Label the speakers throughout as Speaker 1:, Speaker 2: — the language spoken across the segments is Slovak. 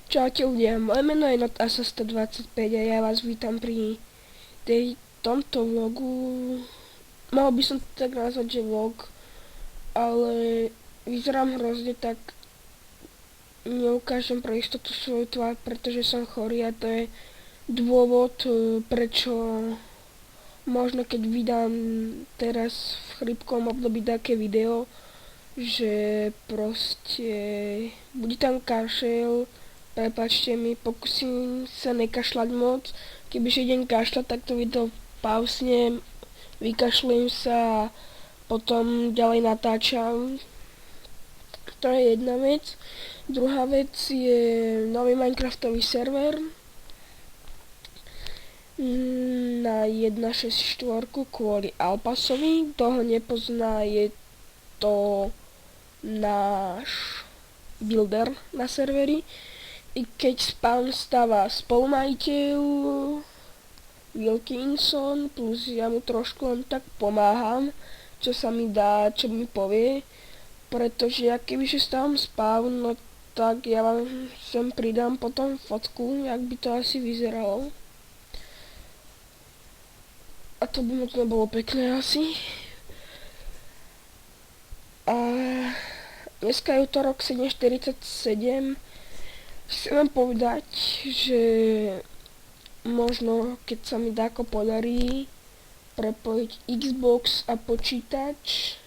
Speaker 1: Čaute ľudia, moje meno je NotAsa125 a ja vás vítam pri tomto vlogu. Mohol by som to tak nazvať, že vlog, ale vyzerám hrozne, tak neukážem pre istotu svoju tvár, pretože som chorý a to je dôvod, prečo možno keď vydám teraz v chrípkovom období také video, že proste bude tam kašel. Prepáčte mi, pokúsim sa nekašľať moc. Kebyže idem kašľať, tak to video pauznem, vykašľujem sa a potom ďalej natáčam. To je jedna vec. Druhá vec je nový Minecraftový server na 1.6.4 kvôli Alpasovi. Kto ho nepozná, je to náš builder na serveri. I keď spawn stáva spolumajiteľ Wilkinson, plus ja mu trošku len tak pomáham, čo sa mi dá, čo mi povie, pretože ja kebyže stávam spawn, no tak ja vám sem pridám potom fotku, jak by to asi vyzeralo. A to by moc nebolo pekné asi. A dneska je útorok 7.47. Chcem vám povedať, že možno keď sa mi dáko podarí prepojiť Xbox a počítač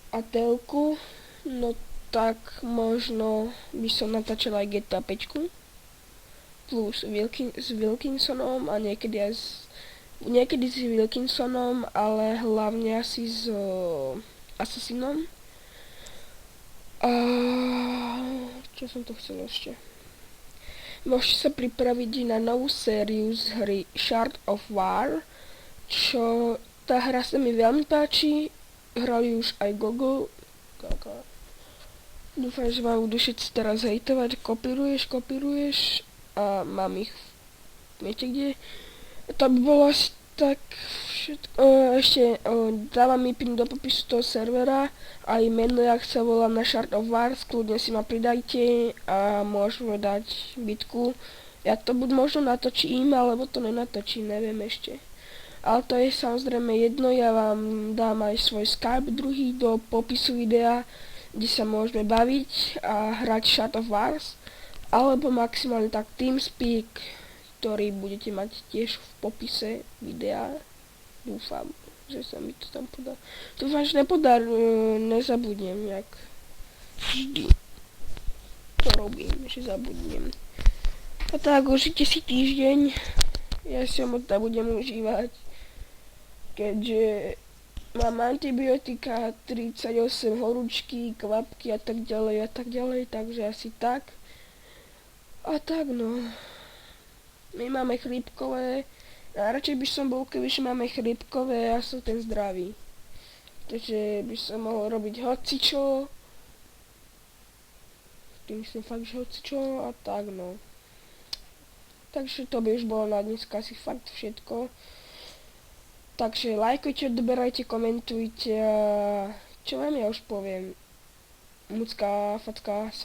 Speaker 1: a telku, no tak možno by som natáčal aj GTA 5 plus s Wilkinsonom a niekedy s Wilkinsonom, ale hlavne asi s Assassinom. Čo som to chcel ešte? Môžete sa pripraviť na novú sériu z hry Shard of War, čo tá hra sa mi veľmi páči, hrali už aj Google. Dúfam, že vám budú všetci teraz hejtovať, kopíruješ a mám ich, viete kde? To by bolo asi tak všetko. Ešte dávam mi pin do popisu toho servera aj meno, jak sa volá, na Shard of Wars, kľudne si ma pridajte a môžeme dať bitku. Ja to buď možno natočím, alebo to nenatočím, neviem ešte. Ale to je samozrejme jedno, ja vám dám aj svoj Skype druhý do popisu videa, kde sa môžeme baviť a hrať Shard of Wars, alebo maximálne tak TeamSpeak, ktorý budete mať tiež v popise videa. Dúfam, že sa mi to tam podá. Dúfam, že nezabudnem, jak vždy to robím, že zabudnem. A tak, užite si týždeň. Ja si ho moc nebudem užívať, keďže mám antibiotika, 38 horúčky, kvapky a tak ďalej, takže asi tak. A tak no. My máme chrípkové, najradšej by som bol, kebyže máme chrípkové, ja som ten zdravý. Takže by som mohol robiť hocičo, tým som fakt, že hocičo a tak no. Takže to by už bolo na dneska asi fakt všetko. Takže lajkujte, odoberajte, komentujte a čo vám ja už poviem. Mucka, facka.